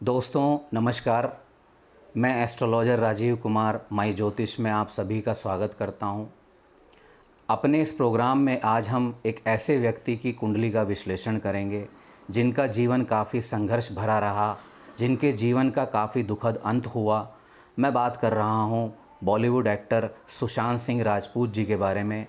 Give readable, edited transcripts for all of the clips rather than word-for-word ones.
दोस्तों नमस्कार। मैं एस्ट्रोलॉजर राजीव कुमार माई ज्योतिष में आप सभी का स्वागत करता हूं। अपने इस प्रोग्राम में आज हम एक ऐसे व्यक्ति की कुंडली का विश्लेषण करेंगे जिनका जीवन काफ़ी संघर्ष भरा रहा, जिनके जीवन का काफ़ी दुखद अंत हुआ। मैं बात कर रहा हूं बॉलीवुड एक्टर सुशांत सिंह राजपूत जी के बारे में।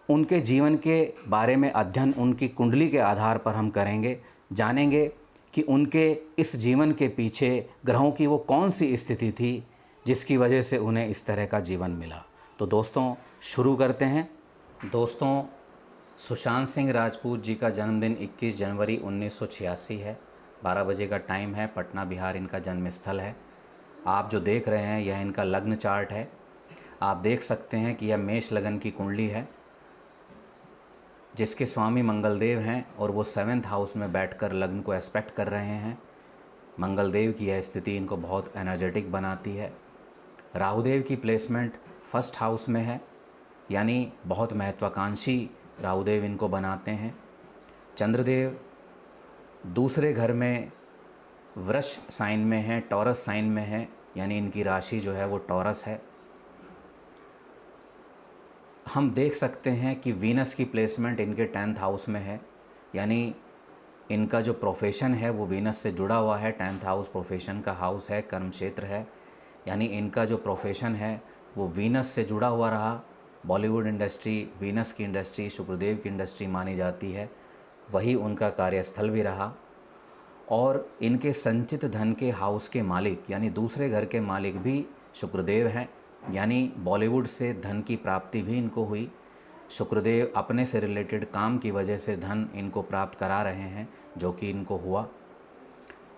उनके जीवन के बारे में अध्ययन उनकी कुंडली के आधार पर हम करेंगे, जानेंगे कि उनके इस जीवन के पीछे ग्रहों की वो कौन सी स्थिति थी जिसकी वजह से उन्हें इस तरह का जीवन मिला। तो दोस्तों शुरू करते हैं। दोस्तों, सुशांत सिंह राजपूत जी का जन्मदिन 21 जनवरी 1986 है। 12 बजे का टाइम है। पटना बिहार इनका जन्म स्थल है। आप जो देख रहे हैं यह इनका लग्न चार्ट है। आप देख सकते हैं कि यह मेष लगन की कुंडली है जिसके स्वामी मंगलदेव हैं और वो 7th हाउस में बैठकर लग्न को एस्पेक्ट कर रहे हैं। मंगलदेव की यह स्थिति इनको बहुत एनर्जेटिक बनाती है। राहुदेव की प्लेसमेंट 1st हाउस में है, यानी बहुत महत्वाकांक्षी राहुदेव इनको बनाते हैं। चंद्रदेव दूसरे घर में वृष साइन में है, टॉरस साइन में है, यानी इनकी राशि जो है वो टॉरस है। हम देख सकते हैं कि वीनस की प्लेसमेंट इनके 10th हाउस में है, यानी इनका जो प्रोफेशन है वो वीनस से जुड़ा हुआ है। 10th हाउस प्रोफेशन का हाउस है, कर्म क्षेत्र है, यानी इनका जो प्रोफेशन है वो वीनस से जुड़ा हुआ रहा। बॉलीवुड इंडस्ट्री वीनस की इंडस्ट्री, शुक्रदेव की इंडस्ट्री मानी जाती है, वही उनका कार्यस्थल भी रहा। और इनके संचित धन के हाउस के मालिक यानी दूसरे घर के मालिक भी शुक्रदेव हैं, यानी बॉलीवुड से धन की प्राप्ति भी इनको हुई। शुक्रदेव अपने से रिलेटेड काम की वजह से धन इनको प्राप्त करा रहे हैं, जो कि इनको हुआ।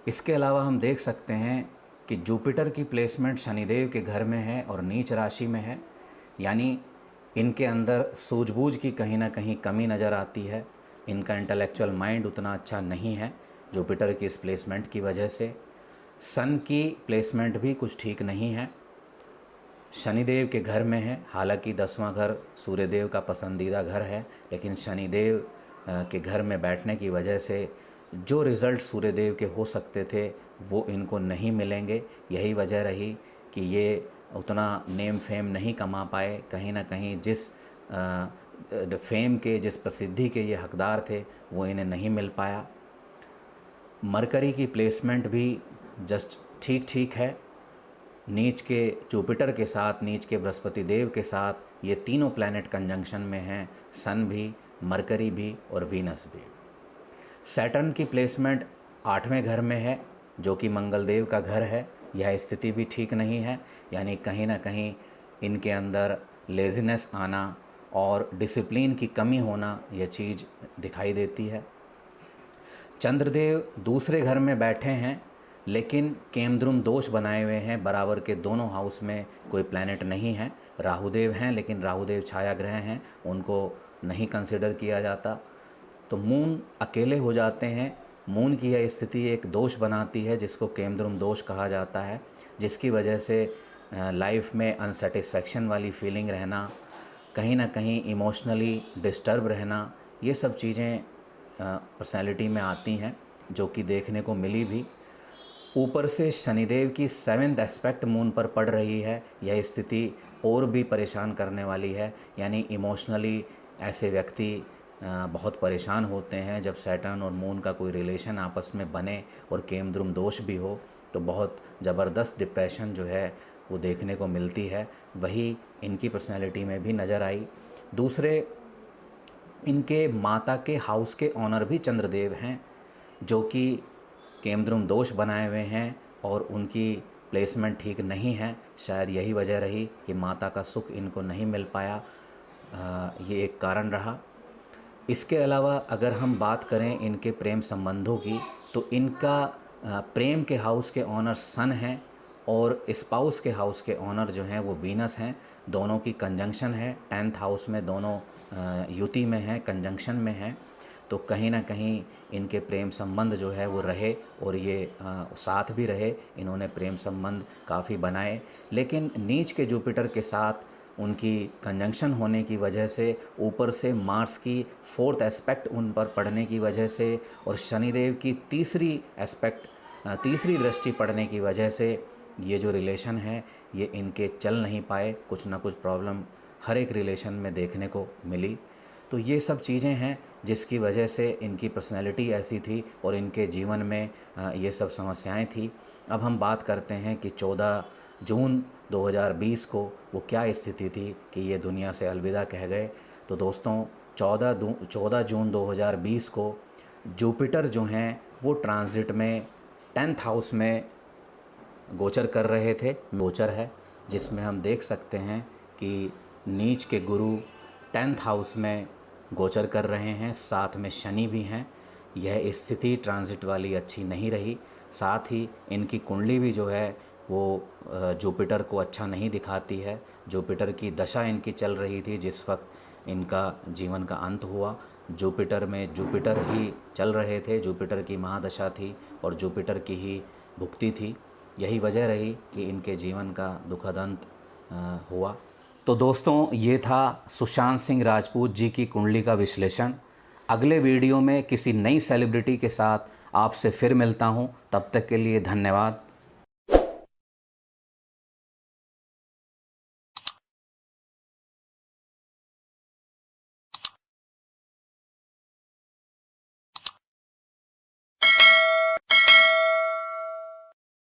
इसके अलावा हम देख सकते हैं कि जुपिटर की प्लेसमेंट शनिदेव के घर में है और नीच राशि में है, यानी इनके अंदर सूझबूझ की कहीं ना कहीं कमी नज़र आती है। इनका इंटेलेक्चुअल माइंड उतना अच्छा नहीं है जुपिटर की इस प्लेसमेंट की वजह से। सन की प्लेसमेंट भी कुछ ठीक नहीं है, शनिदेव के घर में है। हालांकि 10वां घर सूर्यदेव का पसंदीदा घर है, लेकिन शनिदेव के घर में बैठने की वजह से जो रिज़ल्ट सूर्यदेव के हो सकते थे वो इनको नहीं मिलेंगे। यही वजह रही कि ये उतना नेम फेम नहीं कमा पाए। कहीं ना कहीं जिस फेम के, जिस प्रसिद्धि के ये हकदार थे वो इन्हें नहीं मिल पाया। मरकरी की प्लेसमेंट भी जस्ट ठीक ठीक है। नीच के जुपिटर के साथ, नीच के बृहस्पति देव के साथ ये तीनों प्लैनेट कंजंक्शन में हैं, सन भी, मरकरी भी और वीनस भी। सैटर्न की प्लेसमेंट 8वें घर में है, जो कि मंगलदेव का घर है। यह स्थिति भी ठीक नहीं है, यानी कहीं ना कहीं इनके अंदर लेज़ीनेस आना और डिसिप्लिन की कमी होना, यह चीज़ दिखाई देती है। चंद्रदेव दूसरे घर में बैठे हैं, लेकिन केमद्रुम दोष बनाए हुए हैं। बराबर के दोनों हाउस में कोई प्लैनेट नहीं है। राहुदेव हैं, लेकिन राहुदेव छाया ग्रह हैं, उनको नहीं कंसिडर किया जाता। तो मून अकेले हो जाते हैं। मून की यह स्थिति एक दोष बनाती है जिसको केमद्रुम दोष कहा जाता है, जिसकी वजह से लाइफ में अनसेटिस्फैक्शन वाली फीलिंग रहना, कहीं ना कहीं इमोशनली डिस्टर्ब रहना, ये सब चीज़ें पर्सनैलिटी में आती हैं, जो कि देखने को मिली भी। ऊपर से शनिदेव की 7th एस्पेक्ट मून पर पड़ रही है। यह स्थिति और भी परेशान करने वाली है, यानी इमोशनली ऐसे व्यक्ति बहुत परेशान होते हैं जब सैटर्न और मून का कोई रिलेशन आपस में बने और केमद्रुम दोष भी हो, तो बहुत ज़बरदस्त डिप्रेशन जो है वो देखने को मिलती है। वही इनकी पर्सनैलिटी में भी नज़र आई। दूसरे, इनके माता के हाउस के ऑनर भी चंद्रदेव हैं, जो कि केमद्रुम दोष बनाए हुए हैं और उनकी प्लेसमेंट ठीक नहीं है। शायद यही वजह रही कि माता का सुख इनको नहीं मिल पाया, ये एक कारण रहा। इसके अलावा अगर हम बात करें इनके प्रेम संबंधों की, तो इनका प्रेम के हाउस के ऑनर सन हैं और स्पाउस के हाउस के ऑनर जो हैं वो वीनस हैं। दोनों की कंजंक्शन है, 10th हाउस में दोनों युति में हैं, कंजंक्शन में हैं। तो कहीं ना कहीं इनके प्रेम संबंध जो है वो रहे और ये साथ भी रहे। इन्होंने प्रेम संबंध काफ़ी बनाए, लेकिन नीच के जुपिटर के साथ उनकी कंजंक्शन होने की वजह से, ऊपर से मार्स की 4th एस्पेक्ट उन पर पड़ने की वजह से और शनिदेव की तीसरी एस्पेक्ट तीसरी दृष्टि पड़ने की वजह से ये जो रिलेशन है ये इनके चल नहीं पाए, कुछ ना कुछ प्रॉब्लम हर एक रिलेशन में देखने को मिली। तो ये सब चीज़ें हैं जिसकी वजह से इनकी पर्सनैलिटी ऐसी थी और इनके जीवन में ये सब समस्याएं थी। अब हम बात करते हैं कि 14 जून 2020 को वो क्या स्थिति थी कि ये दुनिया से अलविदा कह गए। तो दोस्तों 14 जून 2020 को जुपिटर जो हैं वो ट्रांजिट में 10th हाउस में गोचर कर रहे थे। गोचर है जिसमें हम देख सकते हैं कि नीच के गुरु 10th हाउस में गोचर कर रहे हैं, साथ में शनि भी हैं। यह स्थिति ट्रांजिट वाली अच्छी नहीं रही। साथ ही इनकी कुंडली भी जो है वो जुपिटर को अच्छा नहीं दिखाती है। जुपिटर की दशा इनकी चल रही थी जिस वक्त इनका जीवन का अंत हुआ। जुपिटर में जुपिटर ही चल रहे थे, जुपिटर की महादशा थी और जुपिटर की ही भुक्ति थी। यही वजह रही कि इनके जीवन का दुखद अंत हुआ। तो दोस्तों ये था सुशांत सिंह राजपूत जी की कुंडली का विश्लेषण। अगले वीडियो में किसी नई सेलिब्रिटी के साथ आपसे फिर मिलता हूँ। तब तक के लिए धन्यवाद।